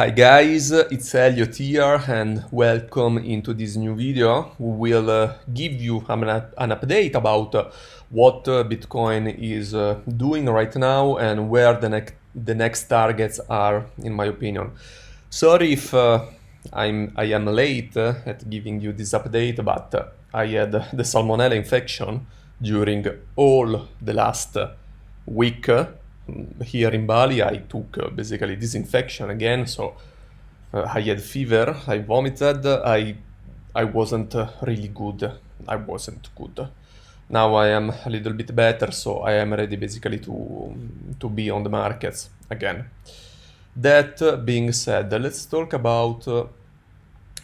Hi guys, it's Elliot here and welcome into this new video. We will give you an update about what Bitcoin is doing right now and where the next targets are, in my opinion. Sorry if I am late at giving you this update, but I had the Salmonella infection during all the last week. Here in Bali, I took basically this infection again, so I had fever, I vomited, I wasn't really good. I wasn't good. Now I am a little bit better, so I am ready basically to be on the markets again. That being said, let's talk about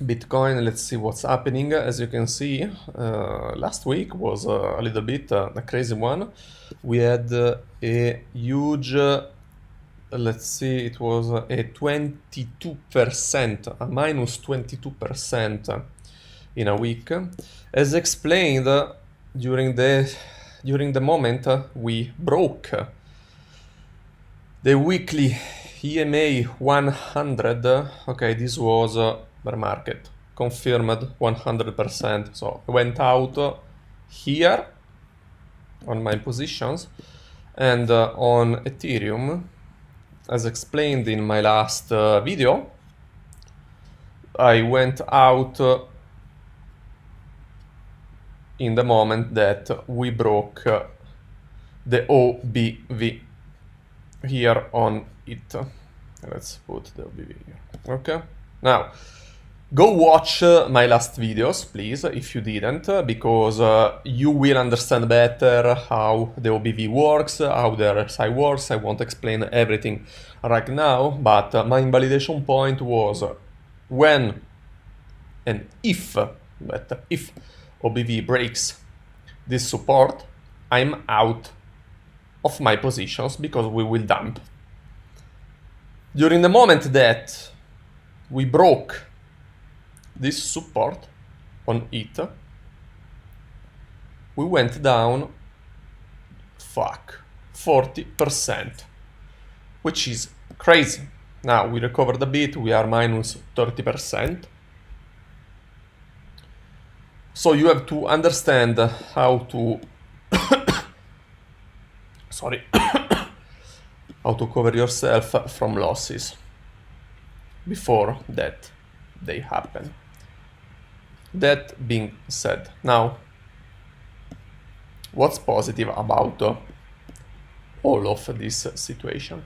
Bitcoin. Let's see what's happening. As you can see, last week was a little bit a crazy one. We had a huge, let's see, it was a 22%, a minus 22% in a week. As explained, during the moment we broke the weekly EMA 100, okay, this was bear market, confirmed 100%. So I went out here on my positions and on Ethereum, as explained in my last video, I went out in the moment that we broke the OBV here on it. Let's put the OBV here. Okay, now go watch my last videos, please, if you didn't, because you will understand better how the OBV works, how the RSI works. I won't explain everything right now, but my invalidation point was when and if OBV breaks this support, I'm out of my positions because we will dump. During the moment that we broke this support on it, we went down 40%, which is crazy. Now we recovered a bit, we are minus 30%. So you have to understand how to sorry how to cover yourself from losses before that they happen. That being said, now what's positive about all of this situation?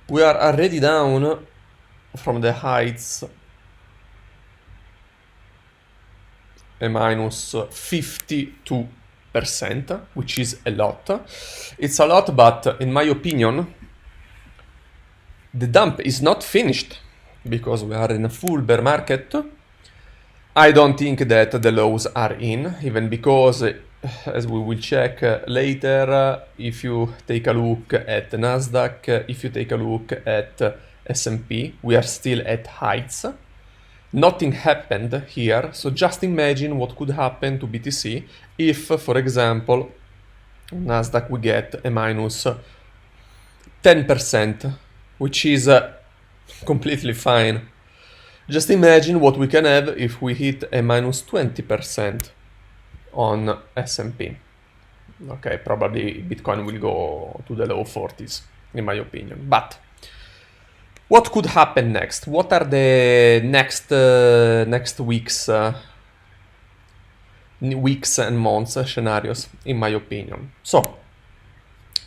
We are already down from the heights a minus 52%, which is a lot. It's a lot, but in my opinion, the dump is not finished because we are in a full bear market. I don't think that the lows are in, even because, as we will check later, if you take a look at Nasdaq, if you take a look at S&P, we are still at heights. Nothing happened here, so just imagine what could happen to BTC if, for example, Nasdaq we get a minus 10%, which is completely fine. Just imagine what we can have if we hit a minus 20% on S&P. Okay, probably Bitcoin will go to the low 40s, in my opinion. But what could happen next? What are the next weeks and months scenarios, in my opinion? So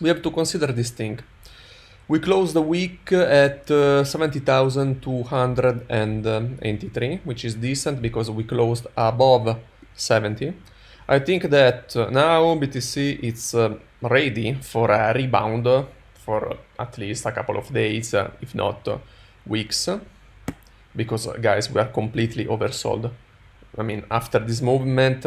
we have to consider this thing. We closed the week at 70,283, which is decent because we closed above 70. I think that now BTC is ready for a rebound for at least a couple of days, if not weeks, because guys, we are completely oversold. I mean, after this movement,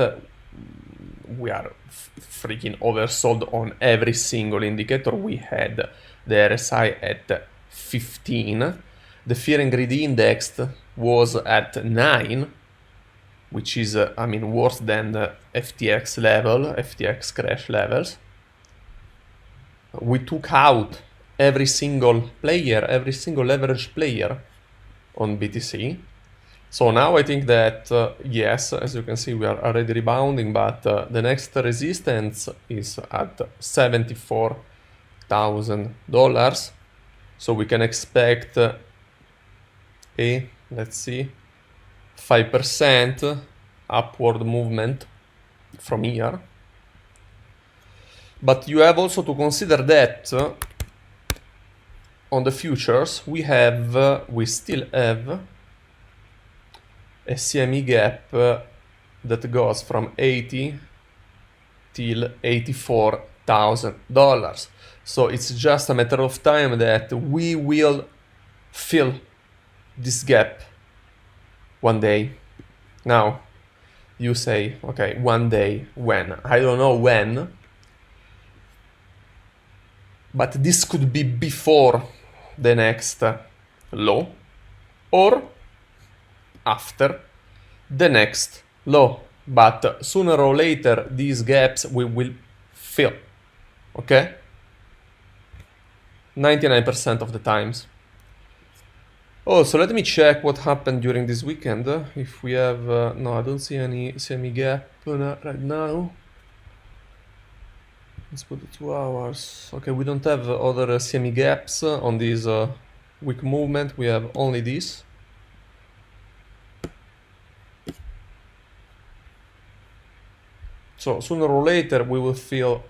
we are freaking oversold on every single indicator. We had the RSI at 15, the Fear and Greed Index was at 9, which is, I mean, worse than the FTX level, FTX crash levels. We took out every single player, every single leverage player on BTC. So now I think that, yes, as you can see, we are already rebounding, but the next resistance is at $74,000. So we can expect let's see, 5% upward movement from here. But you have also to consider that on the futures we still have a CME gap that goes from 80 till $84,000. So it's just a matter of time that we will fill this gap one day. Now, you say, okay, one day, when? I don't know when, but this could be before the next low or after the next low. But sooner or later, these gaps we will fill, okay? 99% of the times. Oh, so let me check what happened during this weekend. If we have... no, I don't see any semi-gap right now. Let's put it 2 hours. Okay, we don't have other semi-gaps on this week movement. We have only this. So sooner or later we will fill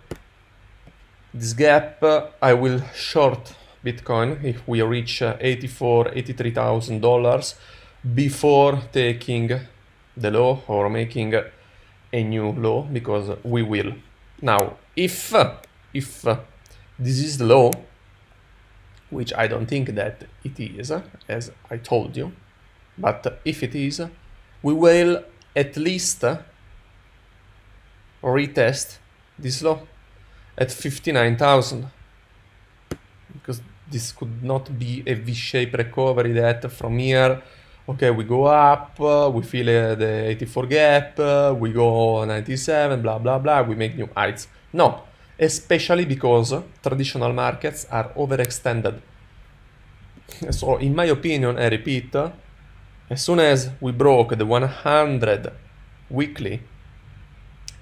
this gap. I will short Bitcoin if we reach $83,000 before taking the low or making a new low, because we will. Now, if this is the low, which I don't think that it is, as I told you, but if it is, we will at least retest this low at 59,000, because this could not be a V-shaped recovery that from here, okay, we go up, we feel the 84 gap, we go 97, blah blah blah, we make new heights. No, especially because traditional markets are overextended. So in my opinion, I repeat, as soon as we broke the 100 weekly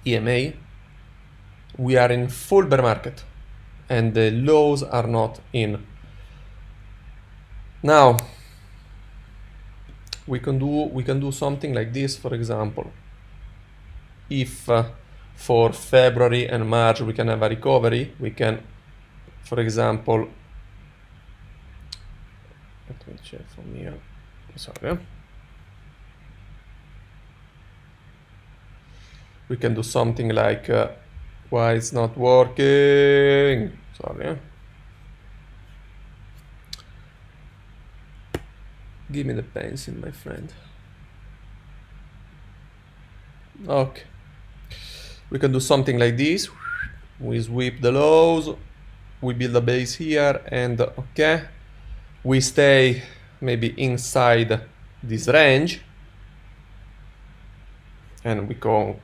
EMA, we are in full bear market and the lows are not in. Now we can do something like this. For example, if for February and March we can have a recovery, we can, for example, let me check from here, sorry, we can do something like why it's not working, sorry, give me the pencil, my friend. Okay, we can do something like this. We sweep the lows, we build a base here, and okay, we stay maybe inside this range and we go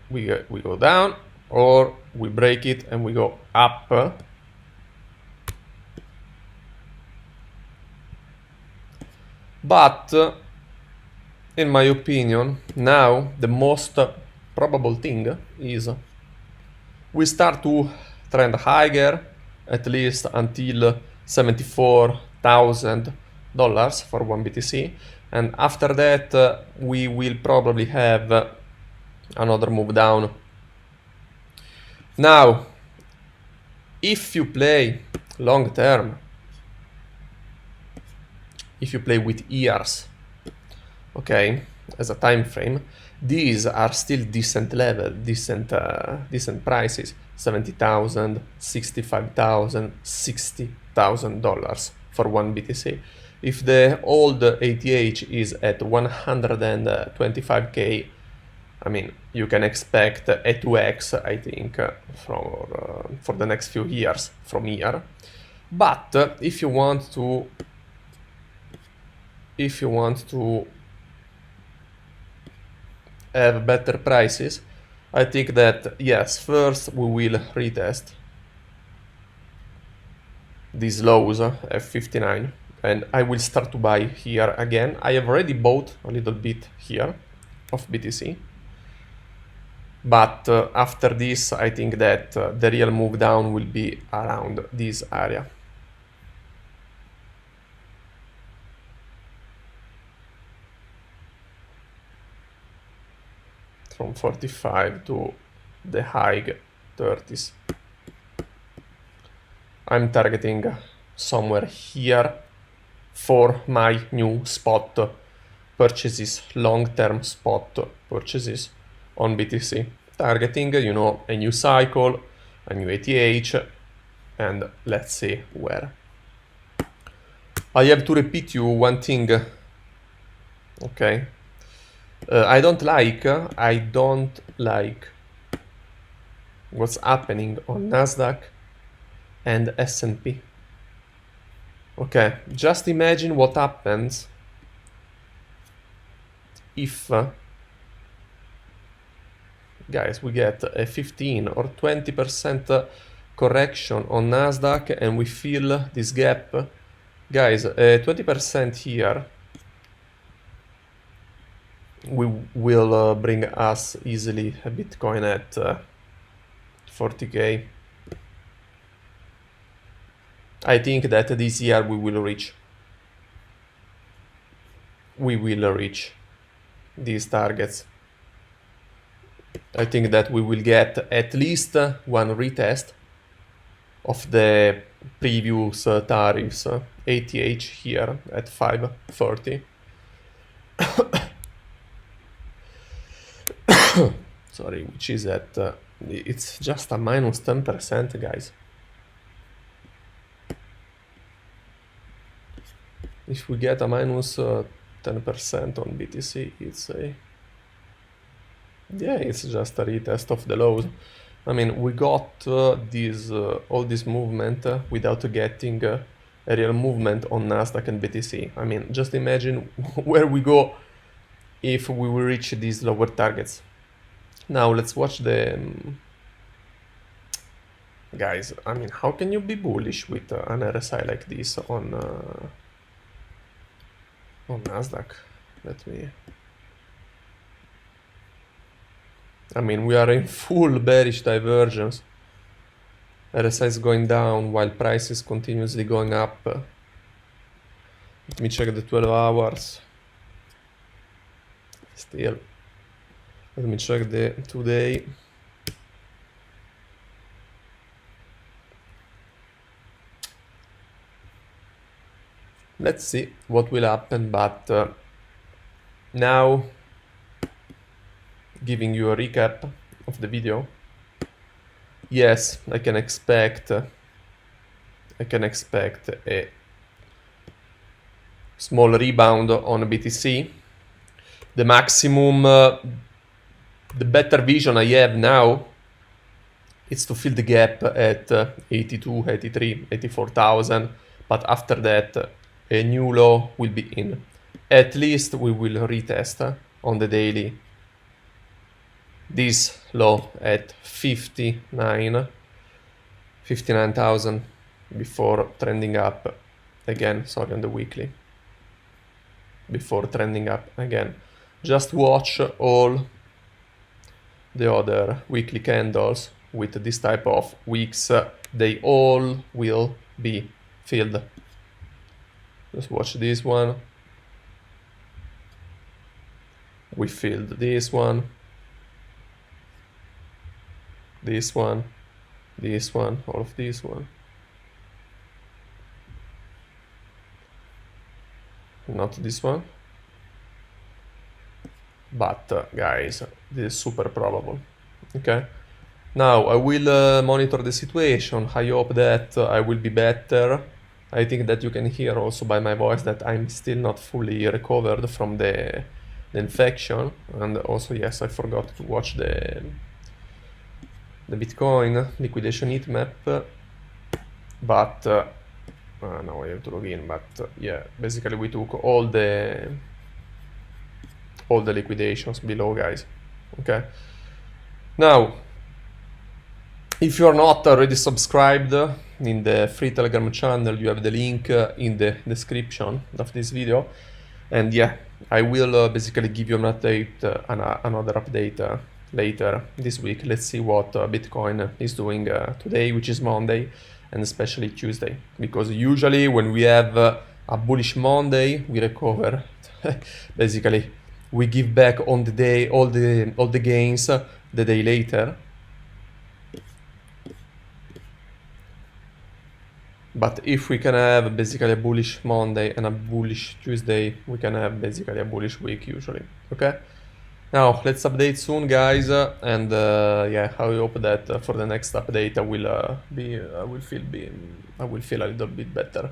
down, or we break it and we go up. But in my opinion, now the most probable thing is we start to trend higher, at least until $74,000 for one BTC, and after that we will probably have another move down. Now, if you play long term, if you play with years, okay, as a time frame, these are still decent level, decent prices. $70,000, $65,000, $60,000 for one BTC. If the old ATH is at 125k, I mean, you can expect a 2x, I think, for the next few years from here. But if you want to have better prices, I think that yes, first we will retest these lows at 59, and I will start to buy here again. I have already bought a little bit here of BTC, but after this I think that the real move down will be around this area. From 45 to the high 30s. I'm targeting somewhere here for my new spot purchases, long-term spot purchases on BTC. Targeting, you know, a new cycle, a new ATH, and let's see where. I have to repeat you one thing, okay? I don't like what's happening on Nasdaq and S&P. Okay, just imagine what happens if, guys, we get a 15 or 20% correction on Nasdaq and we fill this gap. Guys, 20% here will bring us easily a Bitcoin at 40k. I think that this year we will reach these targets. I think that we will get at least one retest of the previous tariffs, ATH here at 530. Sorry, which is at, it's just a minus 10%, guys. If we get a minus 10% on BTC, it's a, yeah, it's just a retest of the lows. I mean, we got all this movement without getting a real movement on Nasdaq and BTC. I mean, just imagine where we go if we will reach these lower targets. Now let's watch the guys. I mean, how can you be bullish with an RSI like this on Nasdaq? Let me. I mean, we are in full bearish divergence. RSI is going down while price is continuously going up. Let me check the 12 hours. Still. Let me check the today. Let's see what will happen, but now giving you a recap of the video. Yes, I can expect a small rebound on BTC. The maximum, the better vision I have now is to fill the gap at 82, 83, 84,000, but after that a new low will be in. At least we will retest on the daily this low at 59,000 before trending up again. Sorry, on the weekly, before trending up again. Just watch all the other weekly candles with this type of wicks. They all will be filled. Just watch this one. We filled this one. This one, all of this one. Not this one. But guys, this is super probable. Okay. Now I will monitor the situation. I hope that I will be better. I think that you can hear also by my voice that I'm still not fully recovered from the infection. And also, yes, I forgot to watch the Bitcoin liquidation heat map, but now I have to log in. But yeah, basically we took all the liquidations below, guys. Okay. Now If you are not already subscribed in the free Telegram channel, you have the link in the description of this video. And yeah, I will basically give you an update, another update later this week. Let's see what Bitcoin is doing today, which is Monday, and especially Tuesday. Because usually when we have a bullish Monday, we recover. Basically, we give back on the day all the gains the day later. But if we can have basically a bullish Monday and a bullish Tuesday, we can have basically a bullish week usually, okay? Now, let's update soon, guys, and yeah, I hope that for the next update I will feel a little bit better.